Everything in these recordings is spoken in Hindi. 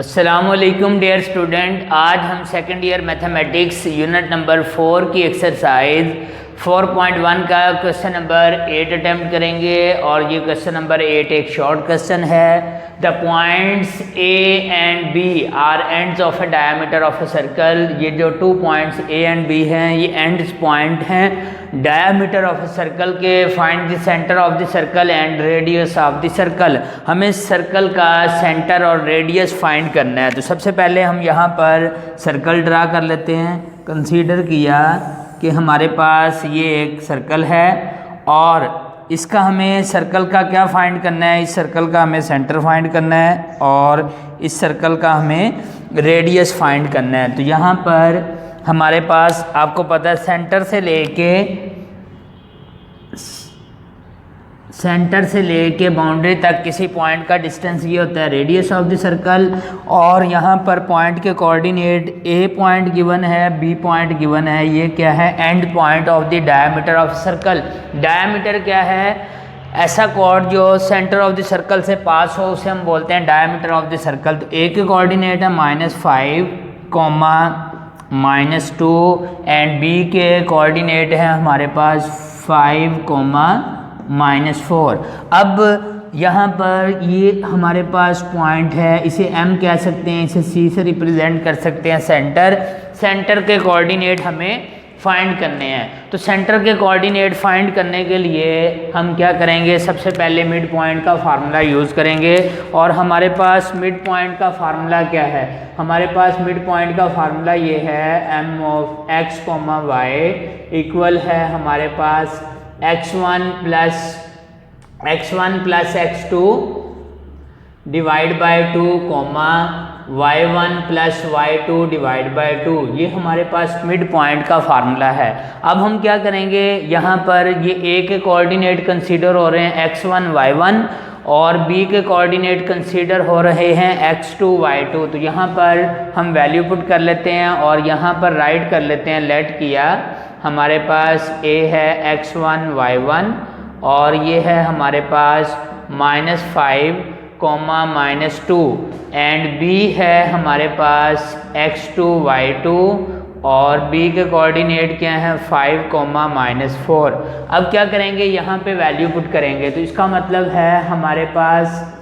अस्सलामुअलैकुम डियर स्टूडेंट, आज हम second year mathematics unit number 4 की एक्सरसाइज 4.1 का क्वेश्चन नंबर 8 अटेम्प्ट करेंगे। और ये क्वेश्चन नंबर 8 एक शॉर्ट क्वेश्चन है। The points A and B are ends of a diameter of a circle. ये जो 2 पॉइंट्स ए एंड बी हैं ये एंड्स पॉइंट हैं डायमीटर ऑफ अ सर्कल के। Find the centre of the circle and radius of the circle. हमें सर्कल का सेंटर और रेडियस फाइंड करना है। तो सबसे पहले हम यहाँ पर सर्कल ड्रा कर लेते हैं। कंसीडर किया कि हमारे पास ये एक सर्कल है और इसका हमें सर्कल का क्या फाइंड करना है, इस सर्कल का हमें सेंटर फाइंड करना है और इस सर्कल का हमें रेडियस फाइंड करना है। तो यहाँ पर हमारे पास आपको पता है सेंटर से लेके बाउंड्री तक किसी पॉइंट का डिस्टेंस ये होता है रेडियस ऑफ द सर्कल। और यहाँ पर पॉइंट के कोऑर्डिनेट ए पॉइंट गिवन है, बी पॉइंट गिवन है, ये क्या है and point of the diameter of circle. Diameter क्या है, ऐसा कॉर्ड जो सेंटर ऑफ द सर्कल से पास हो उसे हम बोलते हैं डायमीटर ऑफ द सर्कल। तो ए के कोऑर्डिनेट है -5, -2 एंड बी के कोऑर्डिनेट है हमारे पास 5, -4। अब यहाँ पर ये हमारे पास पॉइंट है, इसे M कह सकते हैं, इसे C से रिप्रेजेंट कर सकते हैं सेंटर के कोऑर्डिनेट हमें फाइंड करने हैं। तो सेंटर के कोऑर्डिनेट फाइंड करने के लिए हम क्या करेंगे, सबसे पहले मिड पॉइंट का फार्मूला यूज़ करेंगे। और हमारे पास मिड पॉइंट का फार्मूला क्या है, हमारे पास मिड पॉइंट का फार्मूला ये है m of x, y equal है हमारे पास x1 plus x2 divide by 2, y1 plus y2 divide by 2। ये हमारे पास मिड पॉइंट का फार्मूला है। अब हम क्या करेंगे, यहाँ पर ये a के कोऑर्डिनेट कंसीडर हो रहे हैं x1 y1 और b के कोऑर्डिनेट कंसीडर हो रहे हैं x2 y2। तो यहाँ पर हम वैल्यू पुट कर लेते हैं और यहाँ पर राइट कर लेते हैं। लेट किया, हमारे पास a है x1 y1 और ये है हमारे पास -5, -2 एंड b है हमारे पास x2 y2 और b के कोऑर्डिनेट क्या है 5, -4। अब क्या करेंगे, यहाँ पे वैल्यू पुट करेंगे। तो इसका मतलब है हमारे पास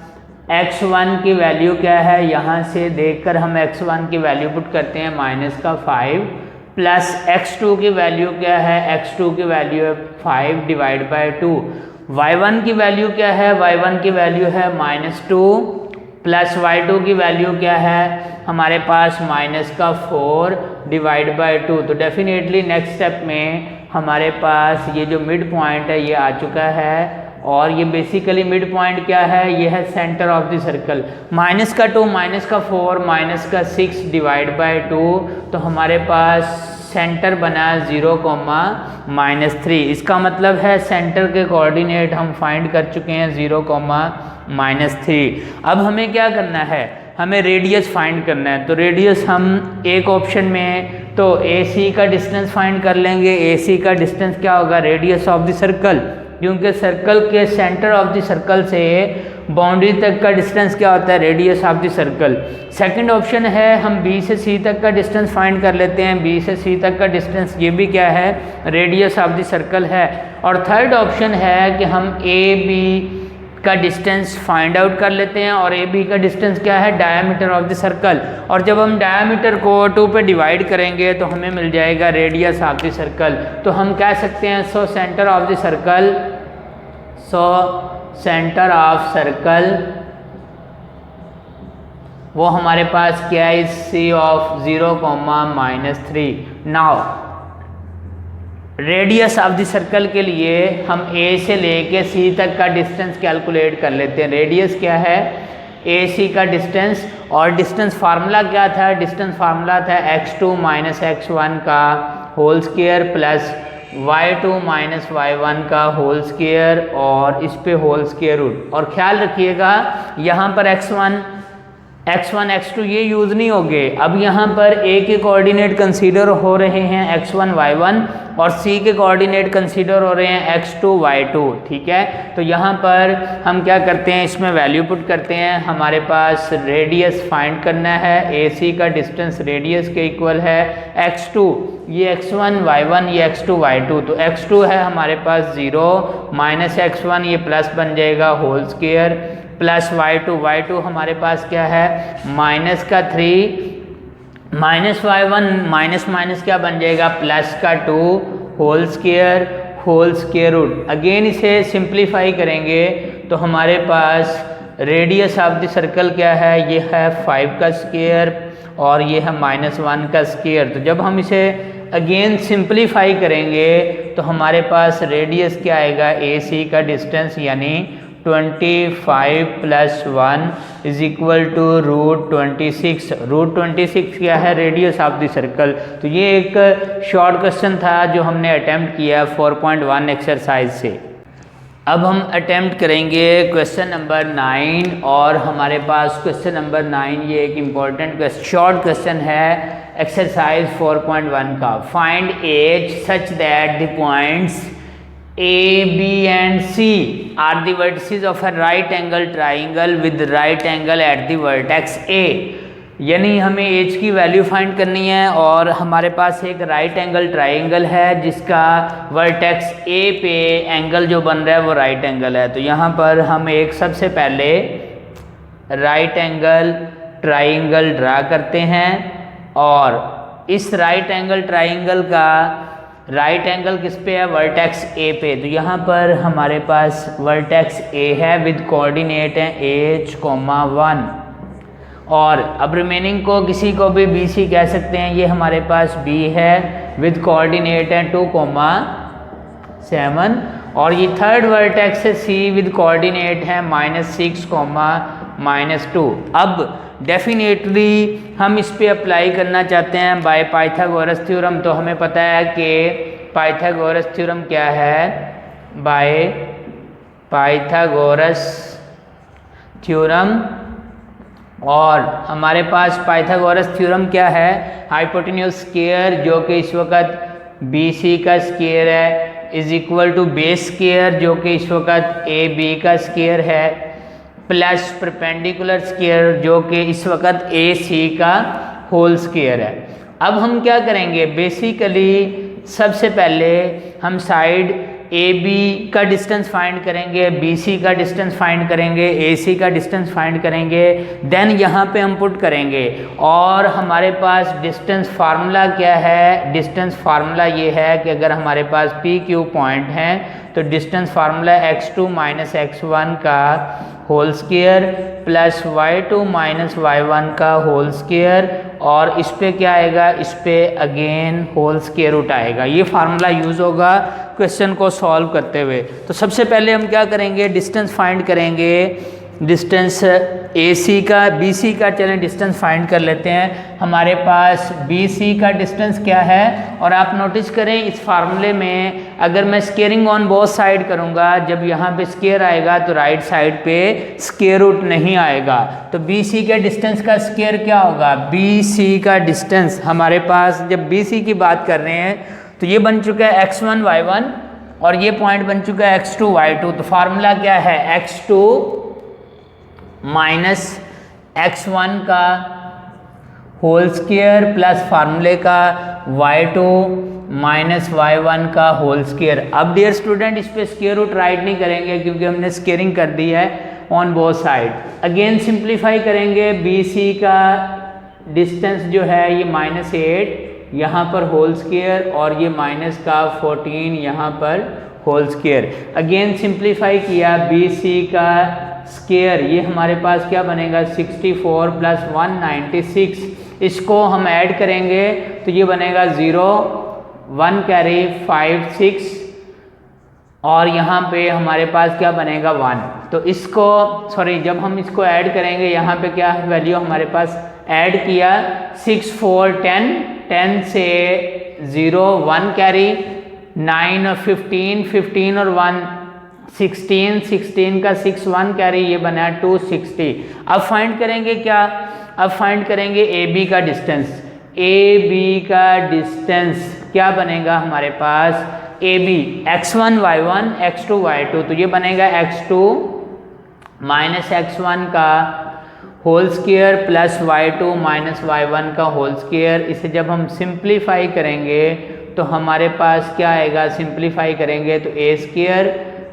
x1 की वैल्यू क्या है, यहाँ से देखकर हम x1 की वैल्यू पुट करते हैं -5 प्लस x2 की वैल्यू क्या है, x2 की वैल्यू है 5 डिवाइड बाय 2। y1 की वैल्यू क्या है, y1 की वैल्यू है -2 प्लस y2 की वैल्यू क्या है हमारे पास -4 डिवाइड बाय 2। तो डेफिनेटली नेक्स्ट स्टेप में हमारे पास ये जो मिड पॉइंट है ये आ चुका है। और ये बेसिकली मिड पॉइंट क्या है, ये है centre of the circle. -2, -4, -6 divide by 2। तो हमारे पास सेंटर बना 0, -3। इसका मतलब है सेंटर के कोऑर्डिनेट हम फाइंड कर चुके हैं 0, -3। अब हमें क्या करना है, हमें रेडियस फाइंड करना है। तो रेडियस हम एक ऑप्शन में तो AC का डिस्टेंस फाइंड कर लेंगे। AC का डिस्टेंस क्या होगा, रेडियस ऑफ द सर्कल, क्योंकि सर्कल के सेंटर ऑफ द सर्कल से बाउंड्री तक का डिस्टेंस क्या होता है, radius of the circle. Second option है हम B से C तक का डिस्टेंस फाइंड कर लेते हैं। B से C तक का डिस्टेंस ये भी क्या है, रेडियस ऑफ द सर्कल है। और थर्ड ऑप्शन है कि हम AB का डिस्टेंस फाइंड आउट कर लेते हैं। और AB का डिस्टेंस क्या है, डायमीटर ऑफ द सर्कल। और जब हम डायमीटर को 2 पे डिवाइड करेंगे तो हमें मिल जाएगा रेडियस ऑफ द सर्कल। तो हम कह सकते हैं centre of the circle, centre of circle वो हमारे पास क्या है, C of 0, -3। Now radius of the circle के लिए हम A से लेके C तक का डिस्टेंस कैलकुलेट कर लेते हैं। रेडियस क्या है, AC का डिस्टेंस। और डिस्टेंस फार्मूला क्या था, डिस्टेंस फार्मूला था x2 - x1 का whole square plus y2 - y1 का होल स्क्वायर और इस पे होल स्क्वायर रूट। और ख्याल रखिएगा यहाँ पर x1 x2 ये यूज़ नहीं होंगे। अब यहाँ पर a के कोऑर्डिनेट कंसीडर हो रहे हैं x1 y1 और c के कोऑर्डिनेट कंसीडर हो रहे हैं x2 y2, ठीक है। तो यहाँ पर हम क्या करते हैं, इसमें वैल्यू पुट करते हैं। हमारे पास रेडियस फाइंड करना है, AC का डिस्टेंस रेडियस के इक्वल है x2, ये x1 y1 ये x2 y2। तो x2 है हमारे पास 0 माइनस x1 ये प्लस बन जाएगा होल स्क्वायर प्लस y2 हमारे पास क्या है माइनस का 3 माइनस y1 माइनस माइनस क्या बन जाएगा प्लस का 2 होल स्क्वायर रूट। अगेन इसे सिंप्लीफाई करेंगे तो हमारे पास रेडियस ऑफ द सर्कल क्या है, ये है 5 का स्क्वायर और ये है -1 का स्क्वायर। तो जब हम इसे अगेन सिंप्लीफाई करेंगे तो हमारे पास रेडियस क्या आएगा, AC का डिस्टेंस यानी 25 + 1 इज इक्वल टू √26। √26 क्या है, रेडियस ऑफ द सर्कल। तो ये एक शॉर्ट क्वेश्चन था जो हमने अटेम्प्ट किया 4.1 एक्सरसाइज से। अब हम अटेम्प्ट करेंगे क्वेश्चन नंबर 9 और हमारे पास क्वेश्चन नंबर 9 ये एक इम्पॉर्टेंट शॉर्ट क्वेश्चन है एक्सरसाइज 4.1 का। Find x such that the points A, B and C are the vertices of a right angle triangle with right angle at the vertex A। यानी हमें एज की वैल्यू फाइंड करनी है और हमारे पास एक राइट एंगल ट्राइंगल है जिसका वर्टेक्स A पे एंगल जो बन रहा है वो राइट एंगल है। तो यहाँ पर हम एक सबसे पहले राइट एंगल ट्राइंगल ड्रा करते हैं और इस राइट एंगल ट्राइंगल का राइट एंगल किस पे है, वर्टेक्स A पे। तो यहाँ पर हमारे पास वर्टेक्स A है विद कोऑर्डिनेट है H, 1 और अब रिमेनिंग को किसी को भी BC कह सकते हैं। ये हमारे पास B है विद कोऑर्डिनेट है 2, 7 और ये थर्ड वर्टेक्स है C विद कोऑर्डिनेट है -6, -2। अब डेफिनेटली हम इस पे अप्लाई करना चाहते हैं बाय पाइथागोरस थ्योरम। तो हमें पता है कि पाइथागोरस थ्योरम क्या है, बाय पाइथागोरस थ्योरम। और हमारे पास पाइथागोरस थ्योरम क्या है, हाइपोटेन्यूज स्क्वायर जो कि इस वक्त BC का स्क्वायर है is equal to base square जो कि इस वक्त AB का स्क्वायर है प्लस परपेंडिकुलर स्क्वायर जो कि इस वक्त AC का होल स्क्वायर है। अब हम क्या करेंगे, बेसिकली सबसे पहले हम साइड AB का डिस्टेंस फाइंड करेंगे, BC का डिस्टेंस फाइंड करेंगे, AC का डिस्टेंस फाइंड करेंगे, देन यहाँ पे हम पुट करेंगे। और हमारे पास डिस्टेंस फार्मूला क्या है, डिस्टेंस फार्मूला ये है कि अगर हमारे पास PQ पॉइंट हैं तो डिस्टेंस फार्मूला x2 - x1 का whole square plus y2 - y1 का होल स्क्वायर और इस पे क्या आएगा, इस पे अगेन होल स्क्वायर रूट आएगा। ये फार्मूला यूज़ होगा क्वेश्चन को सॉल्व करते हुए। तो सबसे पहले हम क्या करेंगे, डिस्टेंस फाइंड करेंगे, डिस्टेंस AC का BC का, चलें डिस्टेंस फाइंड कर लेते हैं। हमारे पास BC का डिस्टेंस क्या है और आप नोटिस करें इस फार्मूले में अगर मैं स्क्वेयरिंग ऑन बोथ साइड करूंगा, जब यहाँ पे स्क्वेयर आएगा तो राइट साइड पे स्क्वेयर रूट नहीं आएगा। तो BC के डिस्टेंस का स्क्वेयर क्या होगा, BC का डिस्टेंस हमारे पास जब BC की बात कर रहे हैं तो ये बन चुका है x1 y1 और ये पॉइंट बन चुका है x2 y2। तो फार्मूला क्या है, x2 माइनस x1 का होल स्क्वायर प्लस फार्मूले का y2 माइनस y1 का होल स्क्वायर। अब डियर स्टूडेंट इस पे स्क्वायर रूट राइट नहीं करेंगे क्योंकि हमने स्क्वेयरिंग कर दी है on both side. Again simplify करेंगे, BC का डिस्टेंस जो है ये -8 यहाँ पर होल स्क्वायर और ये माइनस का 14 यहाँ पर होल स्क्वायर। अगेन सिंप्लीफाई किया, BC का स्क्वायर ये हमारे पास क्या बनेगा 64 + 196। इसको हम ऐड करेंगे तो ये बनेगा 0 1 कैरी 5 6 और यहाँ पे हमारे पास क्या बनेगा 1। तो इसको जब हम इसको ऐड करेंगे यहाँ पे क्या वैल्यू हमारे पास ऐड किया 6 4 10 10 से 0 1 कैरी 9 और 15 15 और 1 16 16 का 6 1 कैरी ये बना 260। अब फाइंड करेंगे क्या, अब फाइंड करेंगे ए बी का डिस्टेंस। ए बी का डिस्टेंस क्या बनेगा हमारे पास, A B x1 y1 x2 y2, तो ये बनेगा x2 माइनस x1 का whole square plus y2 minus y1 का होल स्क्वायर। इसे जब हम सिंप्लीफाई करेंगे तो हमारे पास क्या आएगा, सिंप्लीफाई करेंगे तो a square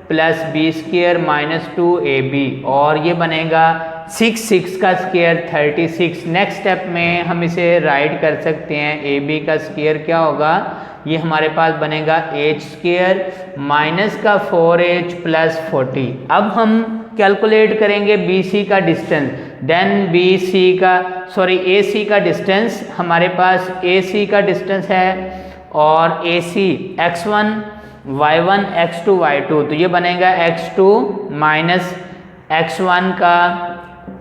plus B square minus 2ab, और ये बनेगा 6 का स्क्वायर 36। नेक्स्ट स्टेप में हम इसे राइट कर सकते हैं, ab का स्क्वायर क्या होगा, ये हमारे पास बनेगा h स्क्वायर माइनस का 4h प्लस 40। अब हम कैलकुलेट करेंगे BC का डिस्टेंस, देन AC का डिस्टेंस। हमारे पास AC का डिस्टेंस है और AC x1 y1 x2 y2, तो ये बनेगा x2 माइनस x1 का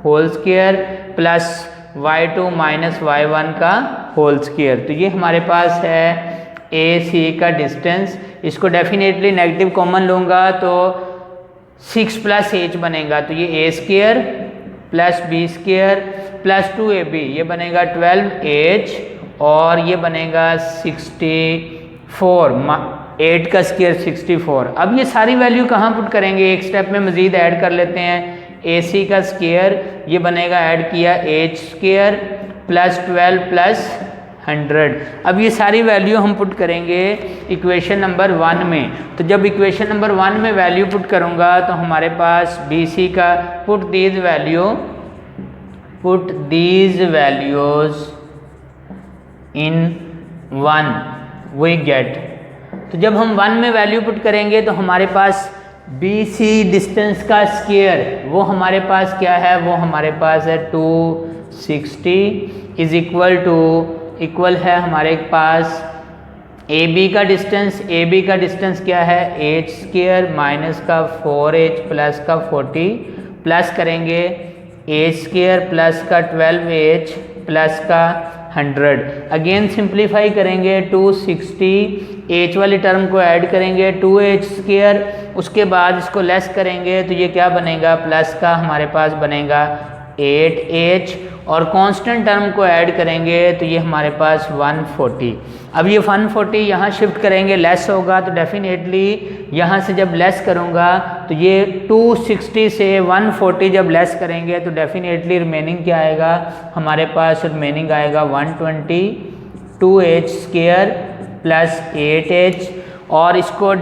whole square plus y2 minus y1 का होल स्क्वायर। तो ये हमारे पास है AC का डिस्टेंस। इसको डेफिनेटली नेगेटिव कॉमन लूँगा तो 6 प्लस h बनेगा, तो ये a square plus b square plus 2ab, ये बनेगा 12h, और ये बनेगा 64, 8 का स्क्वायर 64। अब ये सारी वैल्यू कहाँ पुट करेंगे, एक स्टेप में मज़ीद ऐड कर लेते हैं। AC का स्क्वायर ये बनेगा, ऐड किया h स्क्वायर प्लस 12 प्लस 100। अब ये सारी वैल्यू हम पुट करेंगे इक्वेशन नंबर 1 में। तो जब इक्वेशन नंबर 1 में वैल्यू पुट करूँगा तो हमारे पास BC का put these values in 1 we get. तो जब हम 1 में वैल्यू पुट करेंगे तो हमारे पास BC डिस्टेंस का स्क्वायर वो हमारे पास क्या है, वो हमारे पास है 260 इज इक्वल है हमारे पास AB का डिस्टेंस क्या है, h स्क्वायर माइनस का 4h प्लस का 40 प्लस करेंगे h स्क्वायर प्लस का 12h प्लस का 100। अगेन सिंप्लीफाई करेंगे 260, h वाली टर्म को ऐड करेंगे 2h स्क्वायर, उसके बाद इसको लेस करेंगे तो ये क्या बनेगा, प्लस का हमारे पास बनेगा 8h, और कांस्टेंट टर्म को ऐड करेंगे तो ये हमारे पास 140। अब ये 140 यहाँ शिफ्ट करेंगे, लेस होगा तो डेफिनेटली यहाँ से जब लेस करूँगा तो ये 260 से 140 जब लेस करेंगे तो डेफिनेटली रिमेनिंग क्या आएगा, हमारे पास रिमेनिंग आएगा 120 2h स्क्वायर प्लस 8h, और इसको